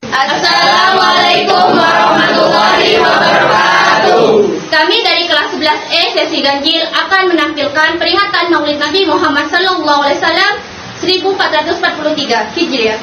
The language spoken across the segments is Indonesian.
Assalamualaikum warahmatullahi wabarakatuh. Kami dari kelas 11E sesi ganjil akan menampilkan peringatan Maulid Nabi Muhammad SAW 1443 Hijriah.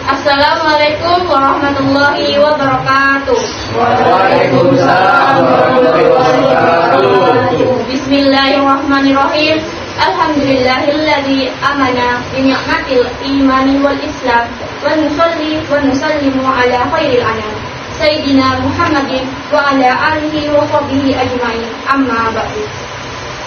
Assalamualaikum warahmatullahi wabarakatuh. Waalaikumsalam warahmatullahi wabarakatuh. Bismillahirrahmanirrahim. Alhamdulillahilladzi amana bi ni'matil imani wal islam wa nusallimu ala khairil anam Sayyidina Muhammadin wa ala alihi wa sahbihi ajma'in. Amma ba'du.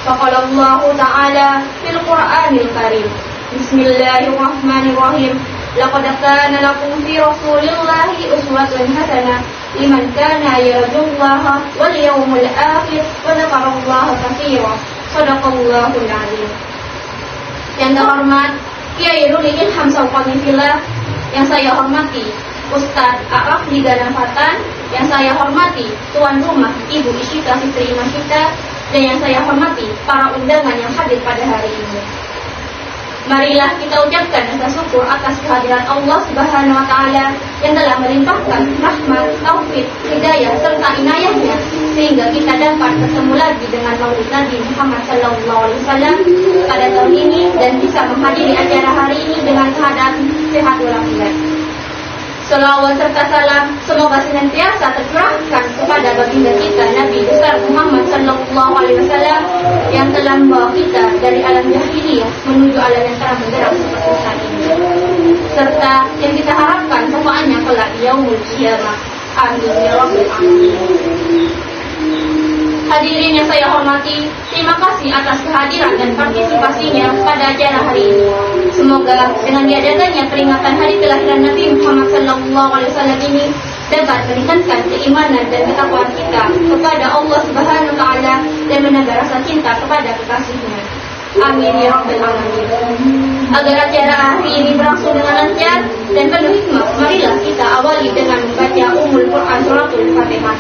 Faqala Allah Ta'ala fil Qur'anil Karim. Bismillahirrahmanirrahim. Laqad kana lakum fi Rasulillahi uswatun hasanah liman kana yarjullaha wal yawmal akhir wa dzakarallaha katsiran. Shadaqallahul azim. Yang terhormat Kiai Ruli Ilham Sauqanifillah, yang saya hormati Ustadz A'raf Digana Fatan, yang saya hormati tuan rumah Ibu Isyika Fitri Masita, dan yang saya hormati para undangan yang hadir pada hari ini. Marilah kita ucapkan rasa syukur atas kehadiran Allah Subhanahu wa Ta'ala yang telah melimpahkan rahmat, taufik, hidayah serta inayahnya sehingga kita dapat bertemu lagi dengan Maulid Nabi Muhammad SAW pada tahun ini dan bisa menghadiri acara hari ini dengan keadaan sehat walafiat. Salawat serta salam semoga senantiasa tercurahkan kepada baginda kita Nabi besar Muhammad SAW yang telah membawa kita dari alam jahiliyah menuju alam yang terang benderang seperti saat ini, serta yang kita harapkan syafaatnya kelak di yaumul qiyamah. Amin ya rabbal alamin. Hadirin yang saya hormati, terima kasih atas kehadiran dan partisipasinya pada acara hari ini. Semoga dengan diadakannya peringatan hari kelahiran Nabi Muhammad SAW ini dapat meningkatkan keimanan dan ketakwaan kita kepada Allah Subhanahu wa Ta'ala dan menambah rasa cinta kepada kekasihnya. Amin ya rabbal alamin. Agar acara hari ini berlangsung dengan lancar dan penuh hikmah, marilah kita awali dengan membaca Ummul Quran Suratul Fatihah.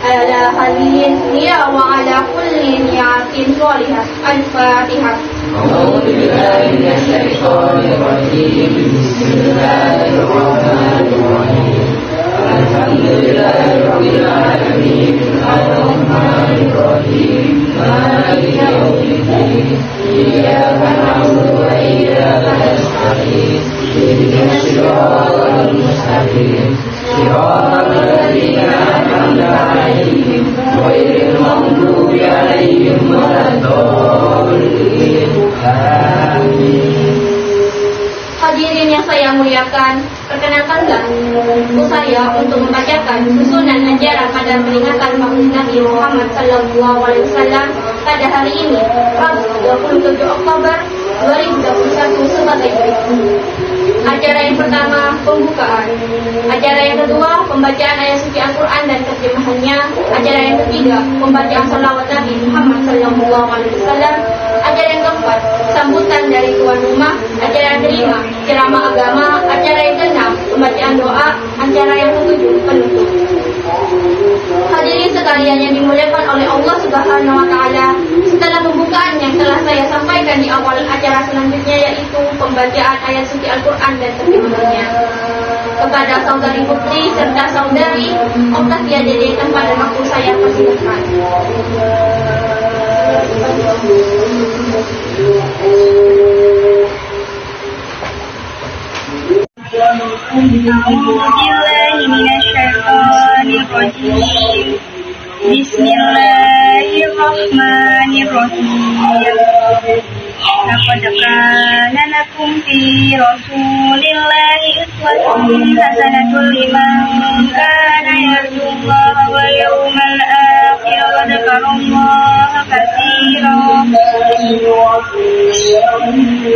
Ala hadirin ya wa ala kulli niyatin sholihah. Al-Fatihah. A'udzu billahi minasy syaithanir rajim. Bismillahirrahmanirrahim. Alhamdulillahirabbil alamin. Ar-Rahmanir Rahim. Maliki yaumiddin. Iyyaka na'budu wa iyyaka nasta'in. Ihdinas siratal mustaqim. Siratal ladzina an'amta 'alaihim ghairil maghdubi 'alaihim waladdallin. Amin. Hadirin yang saya muliakan, perkenalkanlah saya untuk membacakan susunan acara pada peringatan Maulid Nabi Muhammad SAW pada hari ini, Rabu 27 Oktober 2021 sebagai berikut. Acara yang pertama, pembukaan. Acara yang kedua, pembacaan ayat suci Al-Quran dan terjemahannya. Acara yang ketiga, pembacaan salawat Nabi Muhammad SAW. Acara yang keempat, sambutan dari tuan rumah. Acara yang kelima, ceramah agama. Acara yang keenam, pembacaan doa. Acara yang ketujuh, penutup. Hadirin sekalian yang dimuliakan oleh Allah Subhanahu wa Ta'ala, setelah pembukaan yang telah saya sampaikan di awal acara selanjutnya, yaitu pembacaan ayat suci Al-Quran dan terjemahannya, kepada saudari Putri serta saudari Oktavia Dede tempat dan waktu saya persilakan. Bismillahirrahmanirrahim. Bismillahirrahmanirrahim. Laqad kana lakum fi Rasulillahi uswatun hasanatun liman kana yarjullaha wal yawmal akhir wa dzakarallaha katsiran.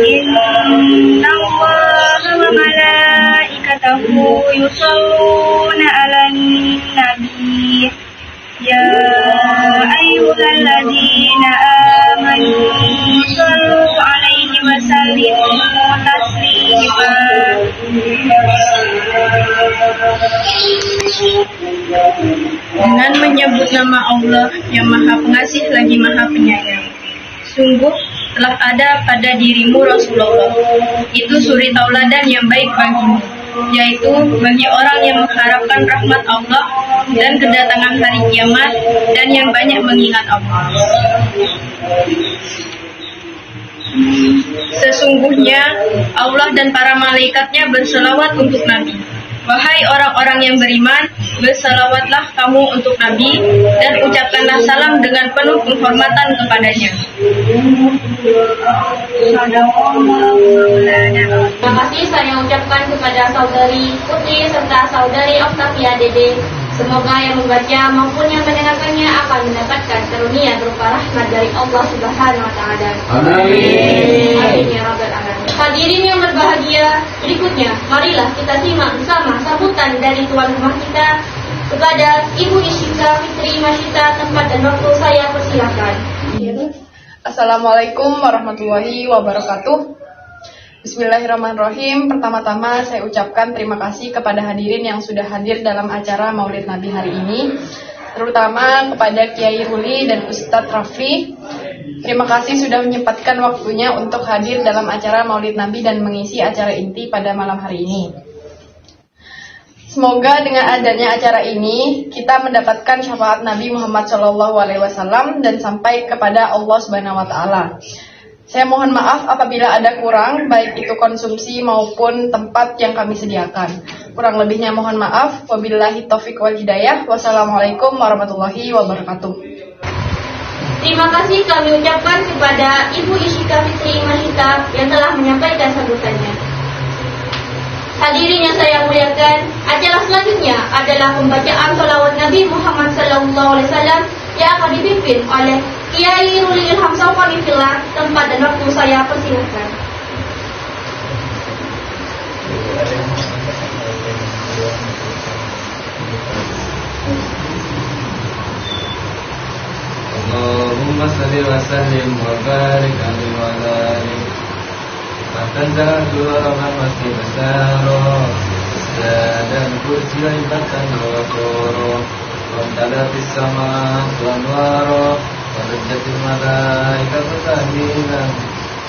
Innallaha wa malaikatahu yusholluna 'alan nabiy. Ya ayyuhalladzina amanu shallu 'alaihi wa sallimu taslima. Dengan menyebut nama Allah yang Maha Pengasih lagi Maha Penyayang. Sungguh telah ada pada dirimu Rasulullah itu suri tauladan yang baik bagimu, yaitu bagi orang yang mengharapkan rahmat Allah dan kedatangan hari kiamat dan yang banyak mengingat Allah. Sesungguhnya Allah dan para malaikatnya berselawat untuk Nabi. Wahai orang-orang yang beriman, berselawatlah kamu untuk Nabi dan ucapkanlah salam dengan penuh penghormatan kepadanya. Terima kasih saya ucapkan kepada saudari Putri serta saudari Octavia Dede. Semoga yang membaca maupun yang mendengarkannya akan mendapatkan karunia berupa rahmat dari Allah Subhanahu wa Ta'ala. Amin. Amin ya rabbal alamin. Hadirin yang berbahagia, berikutnya marilah kita simak bersama sambutan dari tuan rumah kita kepada Ibu Isyika Fitri Masyita. Tempat dan waktu saya persilakan. Assalamualaikum warahmatullahi wabarakatuh. Bismillahirrahmanirrahim. Pertama-tama saya ucapkan terima kasih kepada hadirin yang sudah hadir dalam acara Maulid Nabi hari ini, terutama kepada Kiai Ruli dan Ustadz Raffi. Terima kasih sudah menyempatkan waktunya untuk hadir dalam acara Maulid Nabi dan mengisi acara inti pada malam hari ini. Semoga dengan adanya acara ini kita mendapatkan syafaat Nabi Muhammad SAW dan sampai kepada Allah Subhanahu wa Ta'ala. Saya mohon maaf apabila ada kurang, baik itu konsumsi maupun tempat yang kami sediakan. Kurang lebihnya mohon maaf. Wabillahi taufiq wal hidayah. Wassalamualaikum warahmatullahi wabarakatuh. Terima kasih kami ucapkan kepada Ibu Isyika Fitri Masyita yang telah menyampaikan sambutannya. Hadirin yang saya muliakan, acara selanjutnya adalah pembacaan sholawat Nabi Muhammad SAW yang akan dipimpin oleh Kiai Ruli Ilham Saufani Fillah. Tempat dan waktu saya persilakan. Allahumma salli wa sallim wa barik alaihi wa alihi. Fatanda dua masih besar. Dan kursi ibatan wa qoro. Wantala fis sama wa nuaro. Warajatil malaika tahmilan.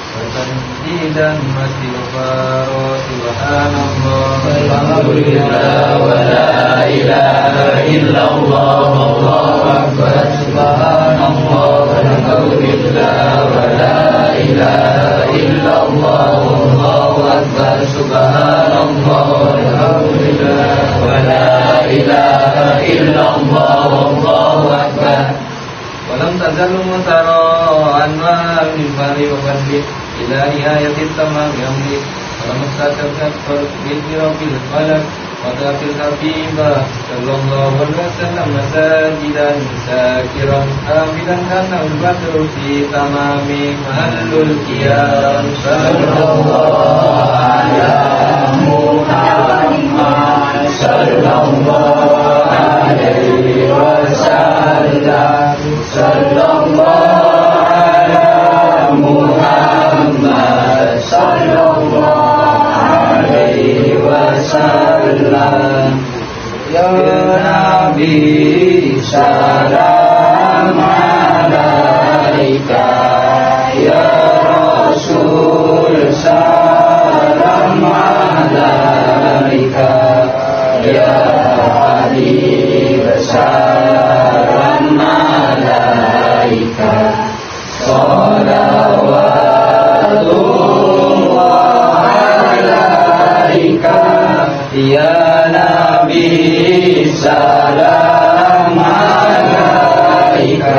Watanjidan masih baro. Subhanallah walhamdulillah wa la ilaha illallah wallahu akbar. Subhanallah walhamdulillah wa la ilaha illallah wallahu akbar. Subhanallah walhamdulillah wa la ilaha illallah wallahu akbar. Walam tazalu mutara'an wa min fari wa fadli ila nihayatit tamam yamli. Walam tazalu bil rabbil falak wa taqil habibah sallallahu alaihi wasallam masajidan sakiran amilan kana al-badru fi tamami mahallul qiyam. Sallallahu ala Muhammad sallallahu alaihi wasallam. Sallallahu ala Muhammad sallallahu alaihi wasallam. Ya Nabi salam alaika, ya Rasul salam alaika, ya Habib salam alaika. Salawatullah alaika, ya Nabi salam alaika,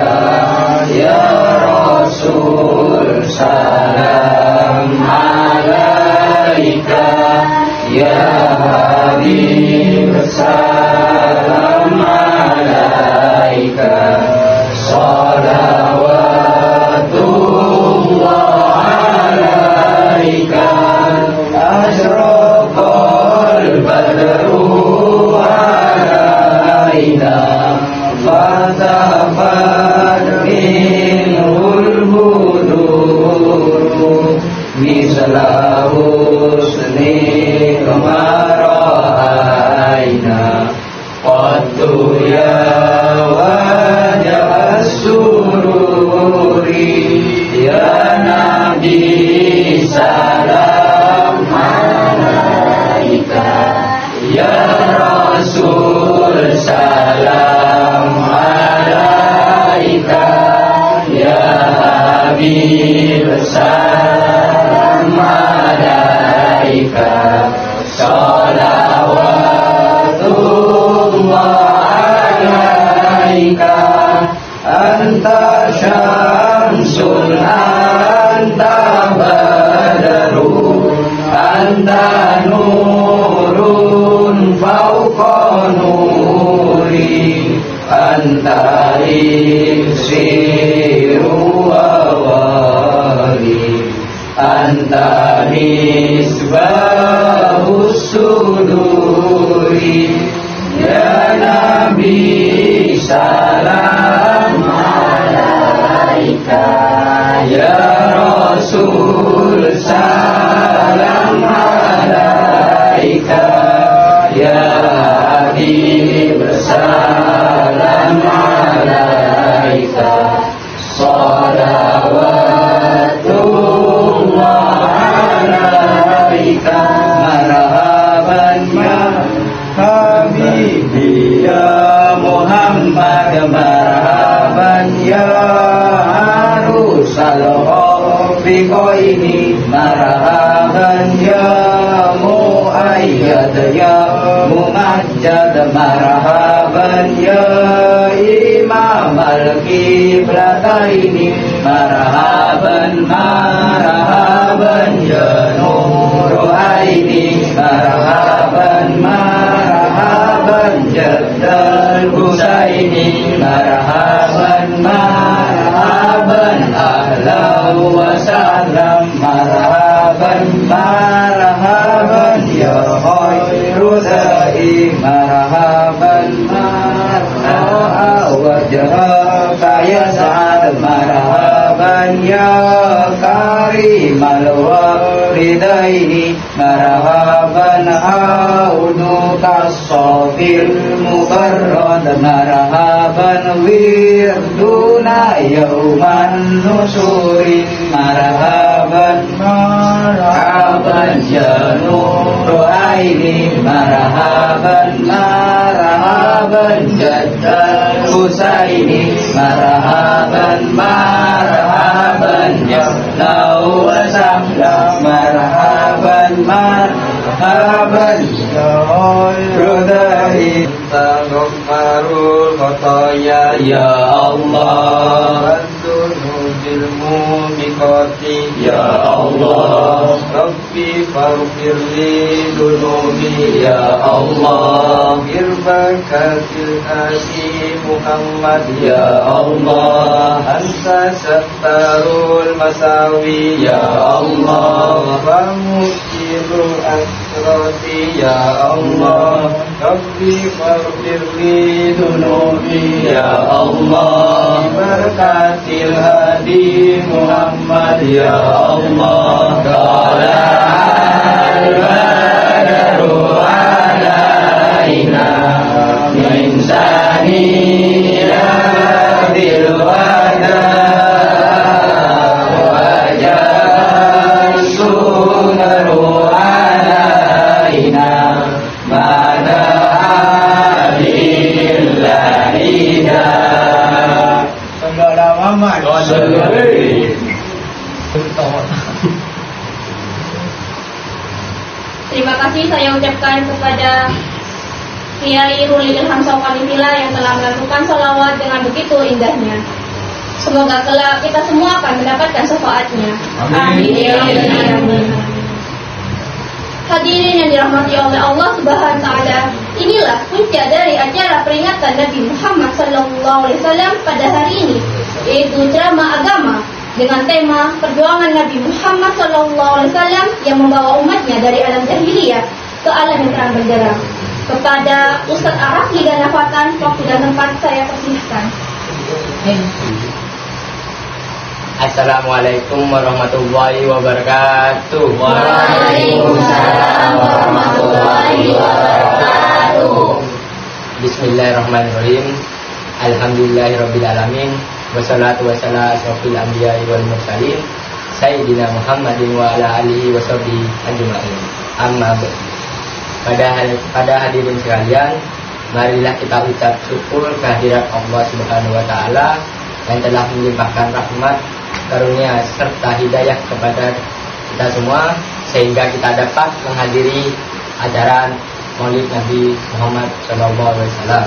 ya Rasul salam alaika, ya Habib salam alaika. Salawatullah alaika, asraqal badru alaina, fatafad minhul budur, misla husni kamara'aina. Qaddu ya wajah sururi, ya Nabi salam alaika, Nabi bersalam alaika, salawatullah alaika, anta syamsun anta badarun, anta nurun fauqa nuri, anta iksiru wa wali, anta misbahus suduri. Ya Nabi salam alaika, ya Rasul salam alaika, ya Habib salam alaika, salawatullah alaika. Marhaban ya Habibi ya Muhammad, marhaban ya arusal ini, marhaban ya muayyad ya mumajjad, marhaban ya imam al-qiblataini, marhaban marhaban ya nur aini, marhaban marhaban jaddal husaini, marhaban marhaban ahlan wa sahlan, marhaban marhaban ya khairu da'i, marhaban marhaban wajhaka ya sa'ad, marhaban ya karimal walidaini, marhaban auduka safil mubarrad, marhaban wirduna yauman nusuri, marhaban marhaban ya nur aini, marhaban marhaban jaddal husaini, marhaban marhaban ya lau wa sahlan, marhaban marhaban ya rudai, taghfarul khotoya ya Allah, bil mubiqati ya Allah, Rabbi faghfirli dunubi ya Allah, birbakatil nasi Muhammad ya Allah, anta sattarul masawi ya Allah, wa mukirul asrati ya Allah, Rabbi faghfirli dunubi ya Allah, birbakatil hadi Muhammad ya Allah. Qala al-badaru alaina min saniyadil wada, wajah sunaru alaina mana alillahi da. Terima kasih saya ucapkan kepada Kiai Ruli Ilham Saukanifila yang telah melakukan sholawat dengan begitu indahnya. Semoga kelak kita semua akan mendapatkan syafaatnya. Amin ya rabbal alamin. Hadirin yang dirahmati oleh Allah Subhanahu wa taala, inilah punca dari acara peringatan Nabi Muhammad SAW pada hari ini, yaitu ceramah agama dengan tema perjuangan Nabi Muhammad SAW yang membawa umatnya dari alam jahiliyah ke alam yang terang benderang. Kepada Ustadz Arafli dan Nafatan, waktu dan tempat saya persilahkan. Assalamualaikum warahmatullahi wabarakatuh. Waalaikumsalam warahmatullahi wabarakatuh. Bismillahirrahmanirrahim. Alhamdulillahirabbil alamin. Wassalatu wassalamu asyrofil anbiya'i wal mursalin Sayyidina Muhammadin wa ala alihi washabihi ajma'in. Amma ba'du. Pada hadirin sekalian, marilah kita ucap syukur kehadirat Allah Subhanahu wa taala yang telah melimpahkan rahmat karunia serta hidayah kepada kita semua sehingga kita dapat menghadiri acara Maulid Nabi Muhammad SAW.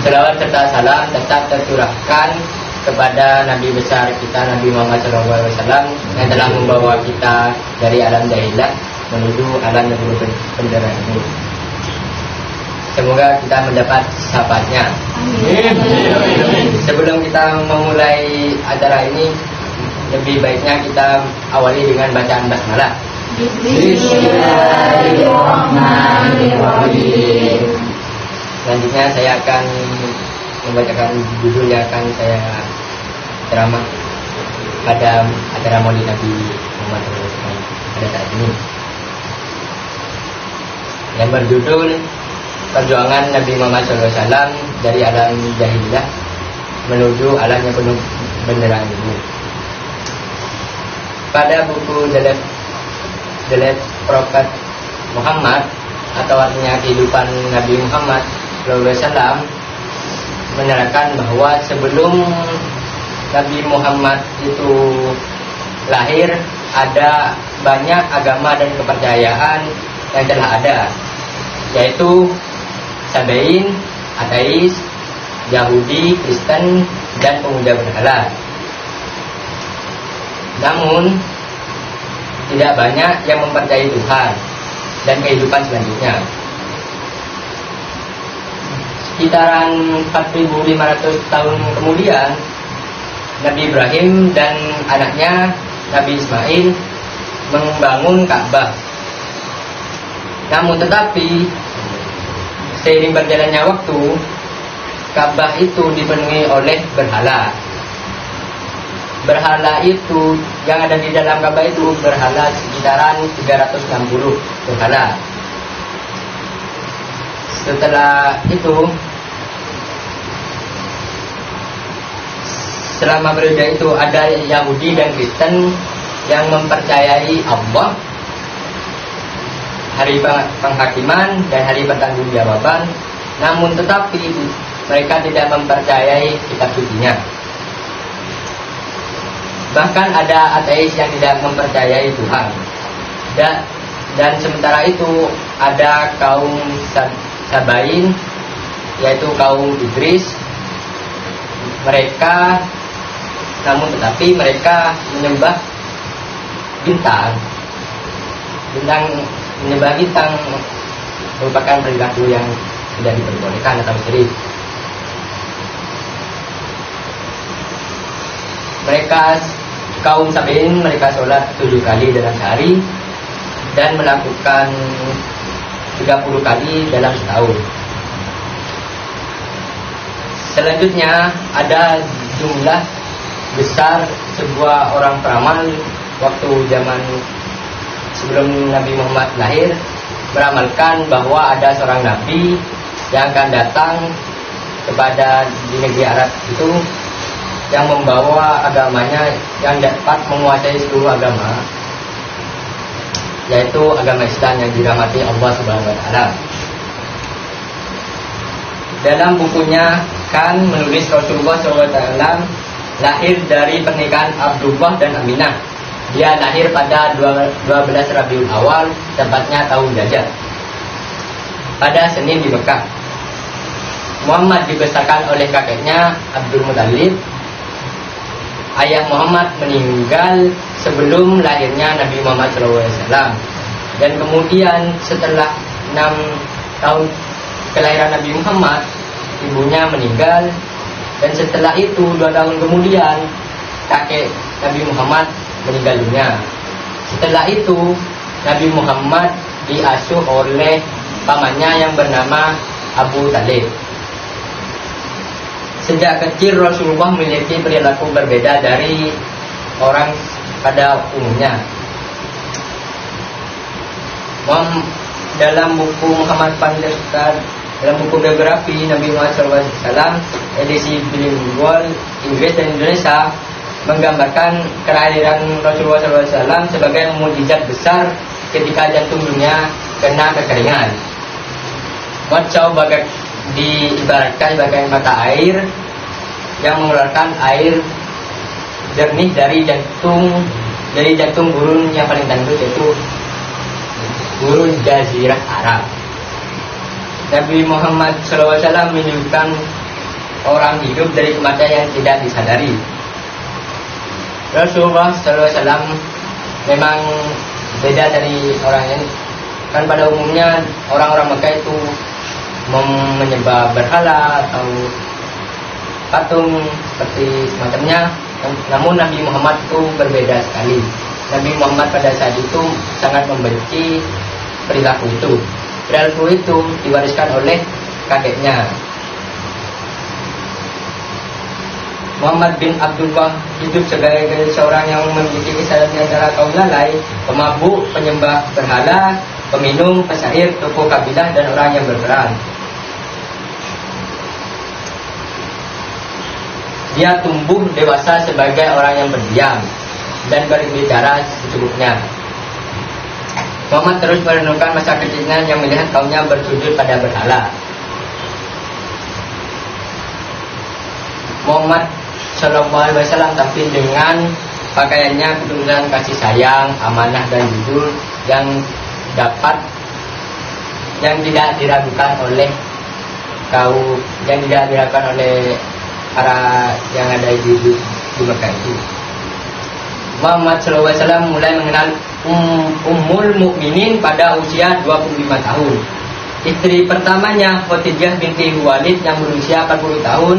Selawat serta salam tetap tercurahkan kepada Nabi besar kita Nabi Muhammad SAW yang telah membawa kita dari alam jahilah menuju alam yang penuh penderaan ini. Semoga kita mendapat syafaatnya. Sebelum kita memulai acara ini, lebih baiknya kita awali dengan bacaan basmalah. Bismillahirrahmanirrahim. Selanjutnya saya akan membacakan judul yang akan saya ceramah pada acara Maulid Nabi Muhammad SAW pada saat ini, yang berjudul Perjuangan Nabi Muhammad SAW dari alam jahiliyah menuju alam yang penuh benderang ini. Pada buku Delet Prophet Muhammad, atau artinya kehidupan Nabi Muhammad SAW, menerangkan bahwa sebelum Nabi Muhammad itu lahir, ada banyak agama dan kepercayaan yang telah ada, yaitu Sabain, ateis, Yahudi, Kristen, dan pemuja berhala. Namun tidak banyak yang mempercayai Tuhan dan kehidupan selanjutnya. Sekitaran 4.500 tahun kemudian, Nabi Ibrahim dan anaknya Nabi Ismail membangun Ka'bah. Namun tetapi seiring berjalannya waktu, Ka'bah itu dipenuhi oleh berhala. Berhala itu yang ada di dalam Ka'bah itu berhala sekitaran 360 berhala. Setelah itu, selama periode itu ada Yahudi dan Kristen yang mempercayai Allah, hari penghakiman dan hari pertanggungjawaban, namun tetapi mereka tidak mempercayai kitab sucinya. Bahkan ada ateis yang tidak mempercayai Tuhan. Dan sementara itu ada kaum Sabain, yaitu kaum Idris. Mereka, namun tetapi mereka menyembah bintang. Menyembah bintang merupakan perilaku yang tidak diperbolehkan atau syirik. Mereka kaum Sabain, mereka sholat 7 kali dalam sehari dan melakukan 30 kali dalam setahun. Selanjutnya ada jumlah besar sebuah orang peramal waktu zaman sebelum Nabi Muhammad lahir, beramalkan bahwa ada seorang nabi yang akan datang kepada di negeri Arab itu, yang membawa agamanya yang dapat menguasai seluruh agama, yaitu agama Islam yang dirahmati Allah Subhanahu wa Ta'ala. Dalam bukunya kan menulis Rasulullah SAW lahir dari pernikahan Abdullah dan Aminah. Dia lahir pada 12 Rabiul Awal, tepatnya tahun Gajah, pada Senin di Mekah. Muhammad dibesarkan oleh kakeknya Abdul Muthalib. Ayah Muhammad meninggal sebelum lahirnya Nabi Muhammad SAW. Dan kemudian setelah 6 tahun kelahiran Nabi Muhammad, ibunya meninggal. Dan setelah itu 2 tahun kemudian kakek Nabi Muhammad meninggal dunia. Setelah itu Nabi Muhammad diasuh oleh pamannya yang bernama Abu Talib. Sejak kecil Rasulullah memiliki perilaku berbeda dari orang pada umumnya. Dalam buku Muhammad Pandestar, dalam buku biografi Nabi Muhammad SAW edisi bilingual Inggris dan Indonesia, menggambarkan kehadiran Rasulullah SAW sebagai mukjizat besar ketika jantung dunia kena kekeringan. Mocau diibaratkan sebagai mata air yang mengeluarkan air jernih dari jantung gurun yang paling tandus, yaitu gurun Jazirah Arab. Nabi Muhammad SAW menunjukkan orang hidup dari kematian yang tidak disadari. Rasulullah SAW memang beda dari orang lain. Kan pada umumnya orang-orang Mekah itu menyembah berhala atau patung seperti semacamnya. Namun Nabi Muhammad itu berbeda sekali. Nabi Muhammad pada saat itu sangat membenci perilaku itu. Perilaku itu diwariskan oleh kakeknya. Muhammad bin Abdullah hidup sebagai seorang yang memiliki kesadaran di antara kaum lalai, pemabuk, penyembah berhala, peminum, pensair, tokoh kabilah, dan orang yang berperan. Dia tumbuh dewasa sebagai orang yang berdiam dan berbicara secukupnya. Muhammad terus merenungkan masa kecilnya yang melihat kaumnya bersujud pada berhala. Muhammad SAW tampil dengan pakaiannya penuh dengan kasih sayang, amanah, dan jujur yang tidak diragukan oleh para yang ada di Mekah itu. Muhammad SAW mulai mengenal Ummul Mukminin pada usia 25 tahun. Istri pertamanya Khadijah binti Khuwailid yang berusia 40 tahun.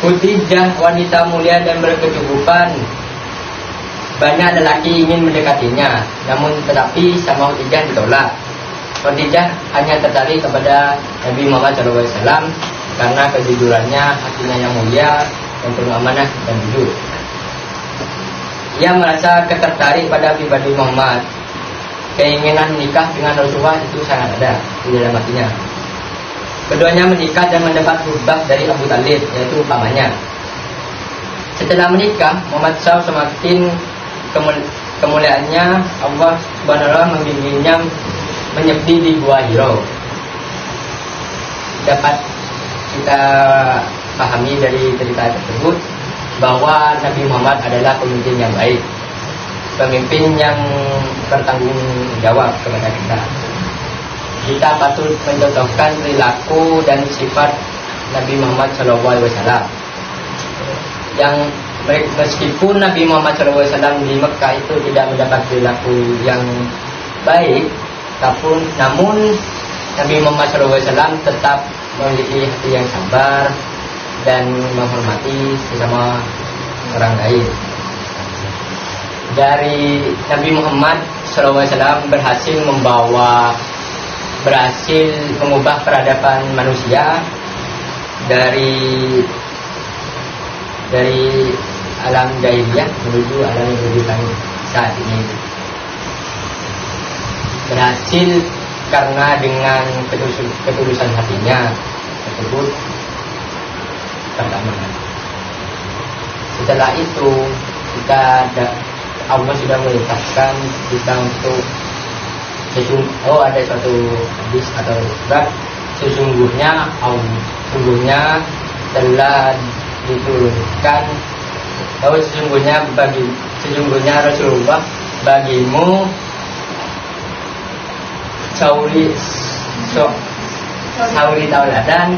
Khadijah wanita mulia dan berkecukupan. Banyak lelaki ingin mendekatinya, namun tetapi sama Khadijah ditolak. Khadijah hanya tertarik kepada Nabi Muhammad SAW karena kejujurannya, hatinya yang mulia, yang penuh amanah dan jujur. Ia merasa tertarik pada pribadi Muhammad. Keinginan menikah dengan Rasulullah itu sangat ada di dalam hatinya. Keduanya menikah dan mendapat hubah dari Abu Talib, yaitu pamannya. Setelah menikah, Muhammad SAW semakin kemuliaannya. Allah SWT membimbingnya menyepi di Gua Hiro. Dapat kita pahami dari cerita tersebut bahwa Nabi Muhammad adalah pemimpin yang baik, pemimpin yang bertanggung jawab kepada kita. Kita patut mencontohkan perilaku dan sifat Nabi Muhammad SAW. Yang meskipun Nabi Muhammad SAW di Mekah itu tidak mendapat perilaku yang baik, namun Nabi Muhammad SAW tetap memiliki hati yang sabar dan menghormati sesama orang lain. Dari Nabi Muhammad SAW berhasil mengubah peradaban manusia dari alam jahiliyah menuju alam yang lebih baik saat ini. Berhasil karena dengan ketulusan hatinya tersebut pertama. Setelah itu Allah sudah melintaskan kita untuk ada suatu hadis atau surat, sesungguhnya telah diturunkan sesungguhnya Rasulullah bagimu sauri tauladan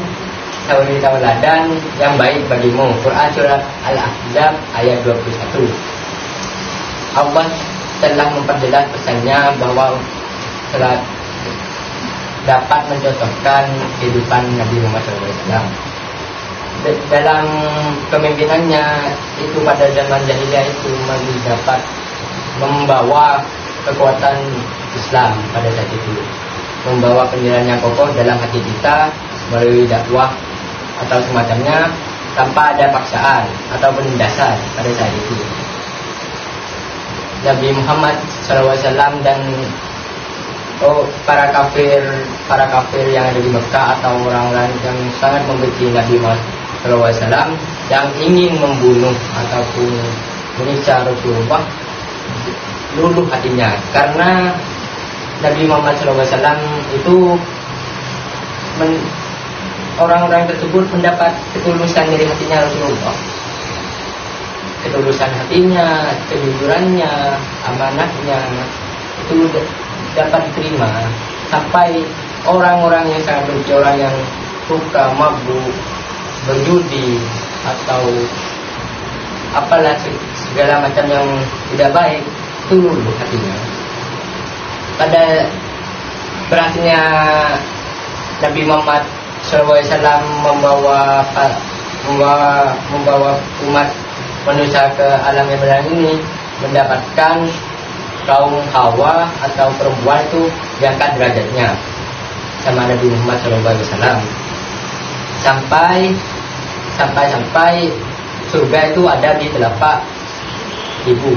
yang baik bagimu. Quran surat Al-Ahzab ayat 21. Allah telah memperjelas pesannya bahwa telah dapat mencontohkan kehidupan Nabi Muhammad SAW. Dalam kepemimpinannya itu pada zaman jahiliyah itu masih dapat membawa kekuatan Islam pada saat itu, membawa pendirian yang kokoh dalam hati kita melalui dakwah atau semacamnya tanpa ada paksaan atau penindasan pada saat itu. Nabi Muhammad SAW dan para kafir yang ada di Mekah atau orang-orang yang sangat membenci Nabi Muhammad SAW yang ingin membunuh ataupun menyiksa Rasulullah luluh hatinya, karena Nabi Muhammad SAW itu orang-orang tersebut mendapat ketulusan dari hatinya Rasulullah. ketulusan hatinya, kejujurannya, amanahnya itu dapat diterima. Sampai orang-orang yang sangat benci, orang yang suka mabuk, berjudi, atau apalah segala macam yang tidak baik, itu luluh hatinya. Pada berhasilnya Nabi Muhammad SAW membawa umat manusia ke alam yang benar ini, mendapatkan kaum Hawa atau perempuan itu diangkat derajatnya sama Nabi Muhammad SAW, sampai surga itu ada di telapak ibu.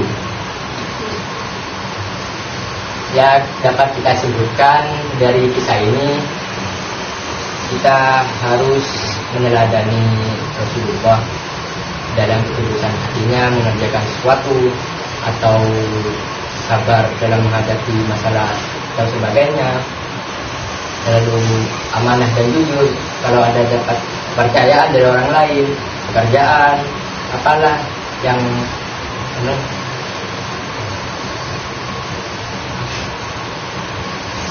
Ya, dapat kita simpulkan dari kisah ini, kita harus meneladani Rasulullah dalam ketulusan hatinya mengerjakan sesuatu, atau sabar dalam menghadapi masalah dan sebagainya, lalu amanah dan jujur kalau ada dapat kepercayaan dari orang lain, pekerjaan, apalah yang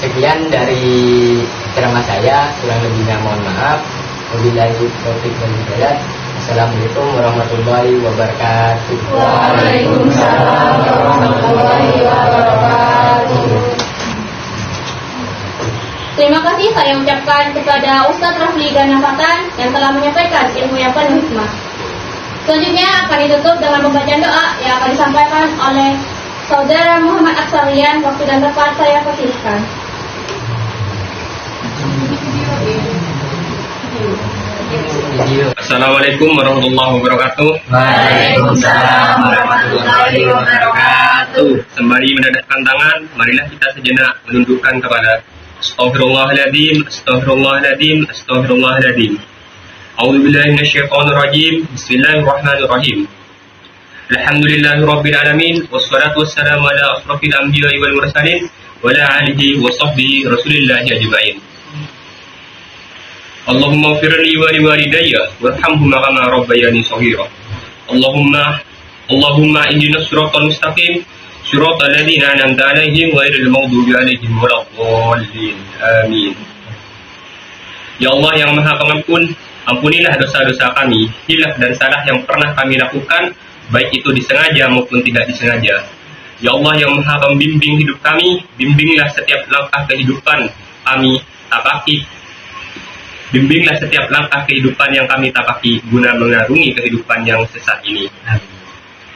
sekian dari ceramah saya, kurang lebihnya mohon maaf. Wabillahi taufiq wal hidayah. Assalamualaikum warahmatullahi wabarakatuh. Waalaikumsalam warahmatullahi wabarakatuh. Terima kasih saya ucapkan kepada Ustadz Rafli Ganapatan yang telah menyampaikan ilmu yang penuh hikmah. Selanjutnya akan ditutup dengan pembacaan doa yang akan disampaikan oleh Saudara Muhammad Aksarian. Waktu dan tempat saya persilahkan. Assalamualaikum warahmatullahi wabarakatuh. Waalaikumsalam warahmatullahi wabarakatuh. Sembari menadahkan tangan, marilah kita sejenak menundukkan kepada Astaghfirullahaladzim, Astaghfirullahaladzim, Astaghfirullahaladzim. A'udzubillahi minasyaitonir rajim. Bismillahirrahmanirrahim. Alhamdulillahirabbil alamin, wassalatu wassalamu ala asrofil anbiya'i wal mursalin wa ala alihi wa sahbihi rasulillahi ajma'in. Allahumma firli wa liwalidayya warhamhuma kama rabbayani shaghira. Allahumma ihdinas siratal mustaqim, siratal ladzina an'amta 'alaihim ghairil maghdubi 'alaihim waladdallin. Amin. Ya Allah yang Maha Pengampun, ampunilah dosa-dosa kami, hilaf dan salah yang pernah kami lakukan, baik itu disengaja maupun tidak disengaja. Ya Allah yang Maha Pembimbing hidup kami, bimbinglah setiap langkah kehidupan kami tapaki. Bimbinglah setiap langkah kehidupan yang kami tapaki guna mengarungi kehidupan yang sesat ini.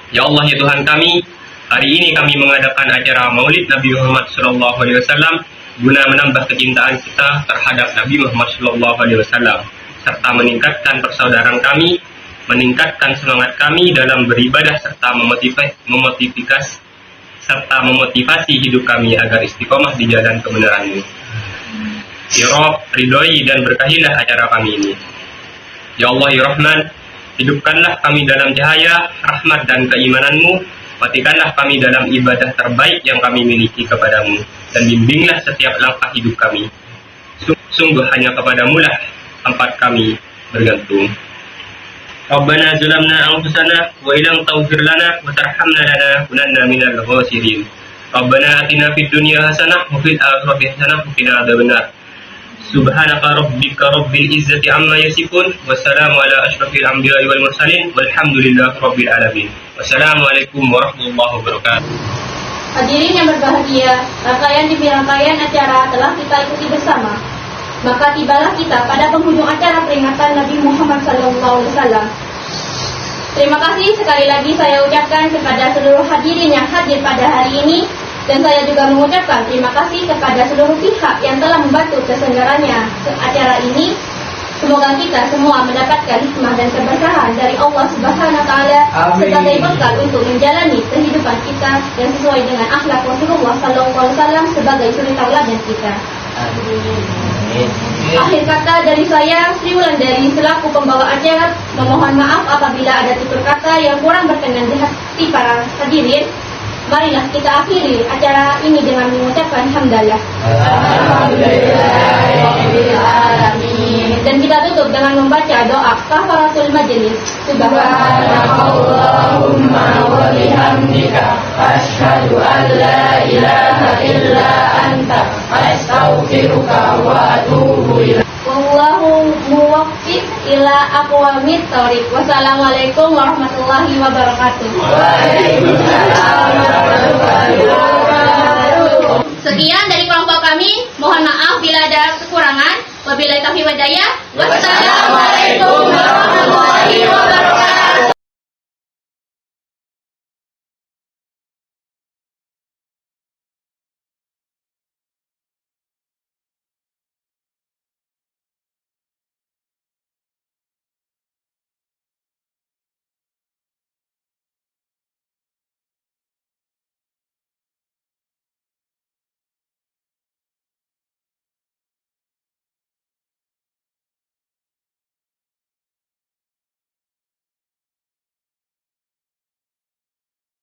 Ya Allah ya Tuhan kami, hari ini kami mengadakan acara Maulid Nabi Muhammad SAW guna menambah kecintaan kita terhadap Nabi Muhammad SAW, serta meningkatkan persaudaraan kami, meningkatkan semangat kami dalam beribadah, serta memotivasi hidup kami agar istiqomah di jalan kebenaran-Mu. Ya Rabb, ridhoi dan berkahilah acara kami ini. Ya Allah ya Rahman, hidupkanlah kami dalam cahaya, rahmat dan keimanan-Mu, matikanlah kami dalam ibadah terbaik yang kami miliki kepadamu, dan bimbinglah setiap langkah hidup kami. Sungguh hanya kepadamu lah tempat kami bergantung. Rabbana zalamna anfusana wa illam taghfir lana wa tarhamna lanakunanna minal khasirin. Rabbana atina fid dunya hasanah wa fil akhirati hasanah wa qina adzabannar. Subhanaka rabbika rabbil izzati amma yasifun, wassalamu ala asyrafil anbiya'i wal mursalin, walhamdulillahi rabbil alamin. Wassalamualaikum warahmatullahi wabarakatuh. Hadirin yang berbahagia, rangkaian demi rangkaian acara telah kita ikuti bersama. Maka tibalah kita pada penghujung acara peringatan Nabi Muhammad SAW. Terima kasih sekali lagi saya ucapkan kepada seluruh hadirin yang hadir pada hari ini. Dan saya juga mengucapkan terima kasih kepada seluruh pihak yang telah membantu terselenggaranya acara ini. Semoga kita semua mendapatkan hikmah dan keberkahan dari Allah Subhanahu wa Ta'ala sebagai bekal untuk menjalani kehidupan kita yang sesuai dengan akhlak Rasulullah SAW sebagai suri tauladan kita. Akhir kata dari saya, Sri Wulandari selaku pembawa acara memohon maaf apabila ada tutur kata yang kurang berkenan di hati para hadirin. Marilah kita akhiri acara ini dengan mengucapkan hamdalah. Alhamdulillahirabbil alamin. Dan kita tutup ditutup dengan membaca doa kafaratul majelis. Subhanallahumma wa bihamdika asyhadu an la ilaha illa anta astaghfiruka wa atubu ilaik. Wallahu muwaffiq ila aqwamit thoriq. Wassalamualaikum warahmatullahi wabarakatuh. Waalaikumsalam warahmatullahi wabarakatuh. Sekian dari kelompok kami. Mohon maaf bila ada kekurangan. Wabillahi taufiq wal hidayah. Wassalamualaikum warahmatullahi wabarakatuh.